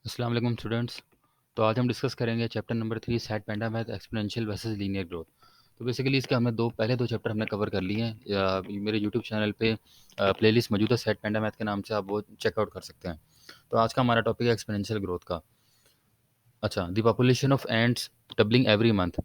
अस्सलाम वालेकुम स्टूडेंट्स। तो आज हम डिस्कस करेंगे चैप्टर नंबर 3 सेट पेंडा math exponential versus linear growth. तो बेसिकली इसके हमने पहले दो चैप्टर हमने कवर कर लिए हैं। मेरे यूट्यूब चैनल पे प्लेलिस्ट मौजूद है सेट पेंडा मैथ के नाम से, आप वो चेकआउट कर सकते हैं। तो आज का हमारा टॉपिक है एक्सपोनेंशियल ग्रोथ का। अच्छा, the population of ends doubling every month,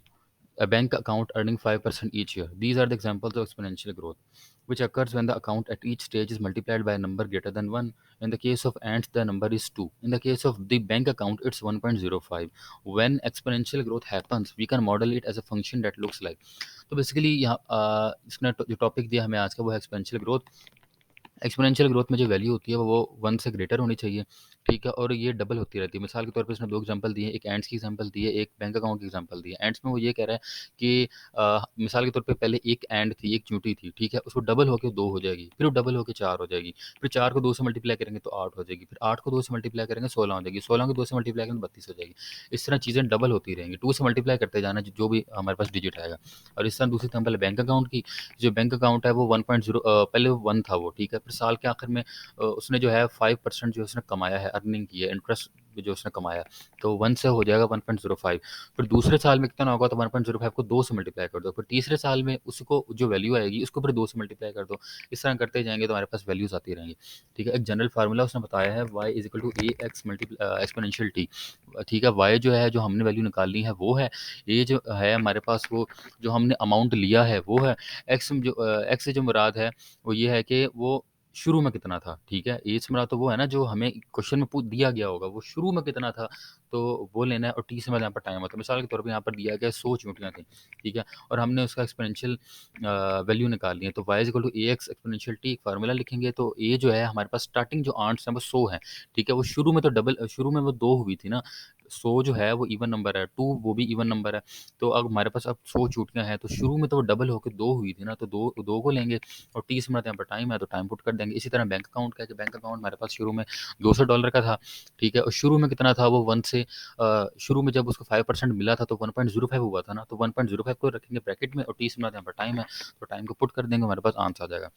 a bank account earning 5% each year. These are the examples of exponential growth, which occurs when the account at each stage is multiplied by a number greater than 1. In the case of ants, the number is 2. In the case of the bank account, it's 1.05. When exponential growth happens, we can model it as a function that looks like. तो basically यहाँ इसने जो topic दिया हमें आज का वो है एक्सपोनेंशियल ग्रोथ। एक्सपोनेंशियल ग्रोथ में जो वैल्यू होती है वो 1 से ग्रेटर होनी चाहिए, ठीक है, और ये डबल होती रहती है। मिसाल के तौर पे इसने दो एग्जांपल दिए, एक एंड्स की एग्जांपल दी है, एक बैंक अकाउंट की एग्जांपल दी है। एंड्स में वो ये कह रहा है कि मिसाल के तौर पे पहले एक एंड थी, एक चूंटी थी, ठीक है, उसको डबल होकर 2 हो जाएगी, फिर वो डबल होकर 4 हो जाएगी, फिर 4 को 2 से मल्टीप्लाई करेंगे तो 8 हो जाएगी, फिर 8 को 2 से मल्टीप्लाई करेंगे 16 हो जाएगी, 16 को 2 से मल्टीप्लाई करेंगे तो 32 हो जाएगी। इस तरह चीज़ें डबल होती रहेंगी, 2 से मल्टीप्लाई करते जाना जो भी हमारे पास डिजिट आएगा। और इस तरह दूसरी एग्जांपल है बैंक अकाउंट की। जो बैंक अकाउंट है वो 1.0, पहले वो 1 था वो, ठीक है, फिर साल के आखिर में उसने जो है 5% जो उसने कमाया है, अर्निंग की है, इंटरेस्ट जो उसने कमाया, तो 1 से हो जाएगा 1.05। फिर दूसरे साल में कितना होगा, तो 1.05 को 2 से मल्टीप्लाई कर दो, फिर तीसरे साल में उसको जो वैल्यू आएगी उसको फिर 2 से मल्टीप्लाई कर दो। इस तरह करते जाएंगे तो हमारे पास वैल्यूज आती रहेंगी, ठीक है। एक जनरल फार्मूला उसने बताया है, y is equal to a x exponential t, ठीक है। y जो है, जो हमने वैल्यू निकालनी है वो है, ये जो है हमारे पास वो जो हमने अमाउंट लिया है वो है, एक्स से जो मुराद है वो ये है कि वो शुरू में कितना था, ठीक है। एज से मुराद तो वो है ना जो हमें क्वेश्चन में दिया गया होगा, वो शुरू में कितना था तो वो लेना है। और टी से मुराद यहाँ पर टाइम होता है। मिसाल के तौर पे यहाँ पर दिया गया 100 चूंटियाँ थी, ठीक है, और हमने उसका एक्सपोनेंशियल वैल्यू निकालनी है। तो y is equal to a x exponential t, एक फार्मूला लिखेंगे। तो ए जो है हमारे पास स्टार्टिंग जो आंट्स हैं वो 100 है, ठीक है। वो शुरू में तो डबल, शुरू में वो 2 हुई थी ना, 100 जो है वो इवन नंबर है, 2 वो भी इवन नंबर है। तो अब हमारे पास अब 100 चूटियाँ हैं, तो शुरू में तो वो डबल होकर 2 हुई थी ना, तो दो दो को लेंगे। और 30 मिनट यहाँ पर टाइम है तो टाइम पुट कर देंगे। इसी तरह बैंक अकाउंट का है कि बैंक अकाउंट हमारे पास शुरू में $200 का था, ठीक है, और शुरू में कितना था वो 1 से शुरू में जब उसको 5% मिला था तो 1.05 हुआ था ना, तो 1.05 को रखेंगे ब्रैकेट में और 30 मिनट यहाँ पर टाइम है, तो टाइम को पुट कर देंगे, हमारे पास आंसर आ जाएगा।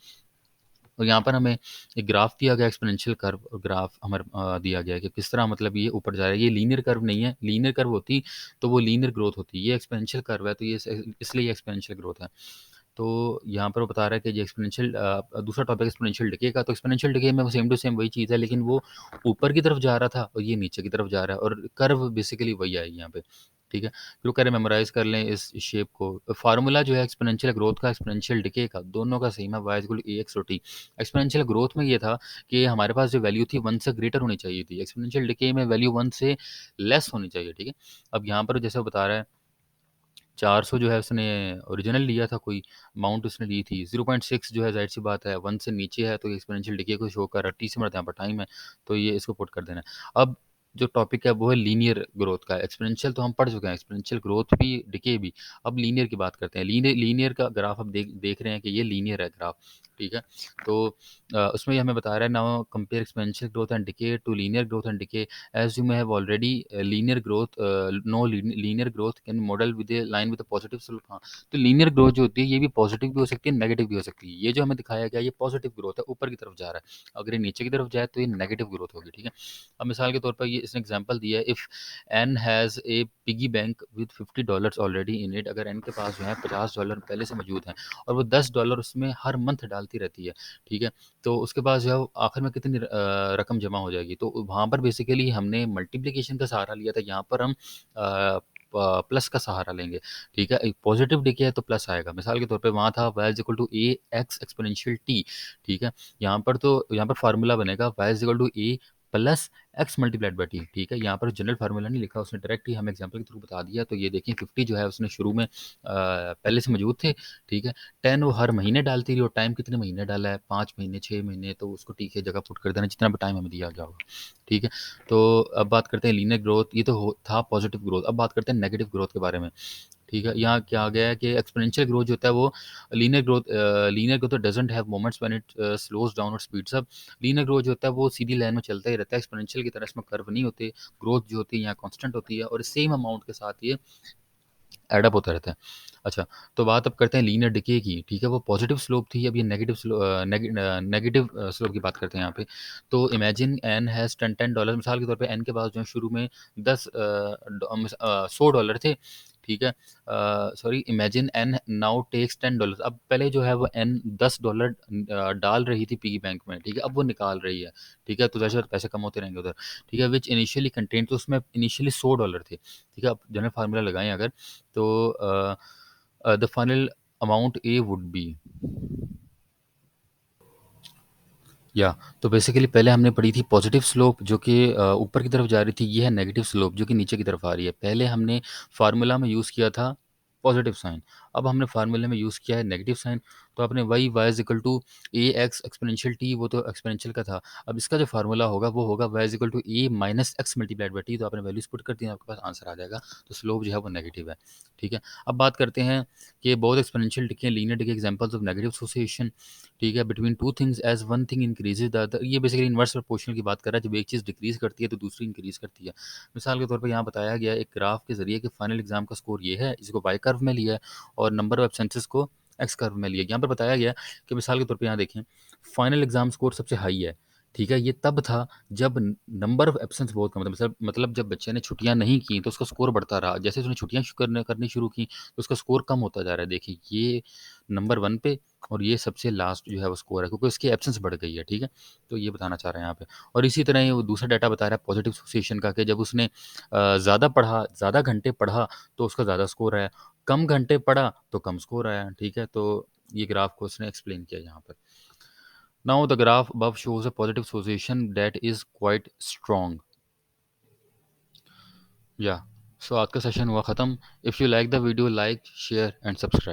और यहाँ पर हमें एक ग्राफ दिया गया, एक्सपोनेंशियल कर्व ग्राफ हमारे दिया गया है कि किस तरह, मतलब ये ऊपर जा रहा है। ये लीनियर कर्व नहीं है, लीनियर कर्व होती तो वो लीनियर ग्रोथ होती, ये एक्सपोनेंशियल कर्व है तो ये इसलिए एक्सपोनेंशियल ग्रोथ है। तो यहाँ पर वो बता रहा है कि ये एक्सपोनेंशियल, दूसरा टॉपिक एक्सपोनेंशियल डिके का। तो एक्सपोनेंशियल डिके में वो सेम टू सेम वही चीज़ है, लेकिन वो ऊपर की तरफ जा रहा था और ये नीचे की तरफ जा रहा है, और कर्व बेसिकली वही आएगी यहाँ पे, ठीक है। फिर वो कह रहे मेमोराइज कर लें इस शेप को। फार्मूला जो है एक्सपोनेंशियल ग्रोथ का, एक्सपोनेंशियल डिके का, दोनों का सेम है, y equal to a x और टी। एक्सपोनेंशियल ग्रोथ में ये था कि हमारे पास जो वैल्यू थी 1 से ग्रेटर होनी चाहिए थी, एक्सपोनेंशियल डिके में वैल्यू 1 से लेस होनी चाहिए, ठीक है। अब यहाँ पर जैसे वो बता रहा है 400 जो है उसने ओरिजिनल लिया था, कोई अमाउंट उसने ली थी, 0.6 जो है ज़ाहिर सी बात है 1 से नीचे है तो एक्सपोनेंशियल डिके को शो कर रहा है। 30 मिनट यहाँ पर टाइम है तो ये इसको पुट कर देना है। अब जो टॉपिक है वो है लीनियर ग्रोथ का। एक्सपोनेंशियल तो हम पढ़ चुके हैं, एक्सपोनेंशियल ग्रोथ भी डिके भी। अब लीनियर की बात करते हैं। लीनियर लीनियर का ग्राफ अब देख रहे हैं कि ये लीनियर है ग्राफ, ठीक है। तो उसमें ये हमें बता रहा है, now compare exponential growth and decay to linear growth and decay, as you may have already linear growth, no linear growth can model with a line with a positive slope। हाँ, तो लीनियर ग्रोथ जो होती है ये भी positive भी हो सकती है, नेगेटिव भी हो सकती है। ये जो हमें दिखाया गया ये पॉजिटिव ग्रोथ है, ऊपर की तरफ जा रहा है। अगर ये नीचे की तरफ जाए तो ये नेगेटिव ग्रोथ होगी, ठीक है। अब मिसाल के तौर पर ये इसने एग्जांपल दिया है, if Ann has a piggy bank with $50 already in it. अगर एन के पास जो है $50 पहले से मौजूद हैं और वो $10 उसमें हर मंथ डालती रहती है, ठीक है, तो उसके पास जो है वो आखिर में कितनी रकम जमा हो जाएगी। तो वहाँ पर बेसिकली हमने मल्टीप्लिकेशन का सहारा लिया था, यहाँ पर हम प्लस का सहारा लेंगे, ठीक है। एक पॉजिटिव डिके है तो प्लस आएगा। मिसाल के तौर पे वहाँ था y is equal to a x exponential t, ठीक है। यहाँ पर तो यहाँ पर फार्मूला बनेगा y is equal to a plus x multiplied by t, ठीक है। यहाँ पर जनरल फार्मूला नहीं लिखा उसने, डायरेक्ट ही हमें एग्जाम्पल के थ्रू बता दिया। तो ये देखें 50 जो है उसने शुरू में पहले से मौजूद थे, ठीक है। 10 वो हर महीने डालती रही, और टाइम कितने महीने डाला है, 5 महीने 6 महीने, तो उसको टी की जगह पुट कर देना जितना भी टाइम हमें दिया गया होगा, ठीक है। तो अब बात करते हैं लीनियर ग्रोथ, ये तो था पॉजिटिव ग्रोथ। अब बात करते हैं नेगेटिव ग्रोथ के बारे में, ठीक है। यहाँ क्या आ गया है कि एक्सपोनेंशियल ग्रोथ जो होता है वो linear growth doesn't have moments when it slows down और स्पीड्स अप। लीनियर ग्रोथ जो होता है वो सीधी लाइन में चलता ही रहता है, एक्सपोनेंशियल की तरह इसमें कर्व नहीं होते। ग्रोथ जो होती है यहाँ कांस्टेंट होती है और सेम अमाउंट के साथ ये एडअप होता रहता है। अच्छा, तो बात अब करते हैं लीनियर डिके की, ठीक है? वो पॉज़िटिव स्लोप थी, अब ये नेगेटिव स्लोप की बात करते हैं यहाँ पे। तो इमेजिन एन हैज़ 10 $10, मिसाल के तौर पे एन के पास जो है शुरू में $100 थे, ठीक है? Sorry, imagine Ann now takes $10, अब पहले जो है वो एन $10 डाल रही थी पिगी बैंक में, ठीक है? अब वो निकाल रही है, ठीक है? तो ज़ाहिर-सी बात पैसे कम होते रहेंगे उधर, ठीक है? व्हिच इनिशियली कंटेन्ड, तो उसमें इनिशियली $100 थे, ठीक है? अब जनरल फार्मूला लगाएँ अगर, तो the final amount A would be, या तो बेसिकली पहले हमने पढ़ी थी पॉजिटिव स्लोप जो कि ऊपर की तरफ जा रही थी, ये है नेगेटिव स्लोप जो कि नीचे की तरफ आ रही है। पहले हमने फार्मूला में यूज़ किया था पॉजिटिव साइन, अब हमने फार्मूले में यूज़ किया है नेगेटिव साइन। तो आपने y is equal to a x exponential t, वो तो एक्सपोनेंशियल का था। अब इसका जो फार्मूला होगा वो होगा y is equal to a minus x multiplied by t, तो आपने वैल्यूज पुट कर दी, आपके पास आंसर आ जाएगा। तो स्लोप जो है वो नेगेटिव है, ठीक है? अब बात करते हैं कि बहुत exponential decay, linear decay examples of negative association, ठीक है, between two things as one thing increases the other. ये बेसिकली इन्वर्स प्रोपोर्शनल की बात कर रहा है, जब एक चीज़ डिक्रीज करती है तो दूसरी इंक्रीज करती है। मिसाल के तौर पर यहाँ बताया गया एक ग्राफ के जरिए कि फाइनल एग्जाम का स्कोर ये है, इसको बाई कर्व में लिया है और नंबर ऑफ एब्सेंसेस को एक्स कर्व में लिया। यहाँ पर बताया गया कि मिसाल के तौर पर यहाँ देखें, फाइनल एग्जाम स्कोर सबसे हाई है, ठीक है? ये तब था जब नंबर ऑफ एब्सेंस बहुत कम था, मतलब जब बच्चे ने छुट्टियां नहीं की तो उसका स्कोर बढ़ता रहा, जैसे उसने छुट्टियां करनी शुरू की तो उसका स्कोर कम होता जा रहा है। देखिए ये नंबर 1 पे और ये सबसे लास्ट जो है वो स्कोर है, क्योंकि उसकी एब्सेंस बढ़ गई है, ठीक है? तो ये बताना चाह रहे हैं यहाँ पे। और इसी तरह ये वो दूसरा डाटा बता रहा है पॉजिटिव एसोसिएशन का, कि जब उसने ज़्यादा पढ़ा, ज़्यादा घंटे पढ़ा तो उसका ज़्यादा स्कोर आया, कम घंटे पढ़ा तो कम स्कोर आया, ठीक है? तो ये ग्राफ को उसने एक्सप्लेन किया यहाँ पर। Now the graph above shows a positive association that is quite strong. Yeah. So आज का सेशन हुआ ख़त्म. If you like the video, like, share and subscribe.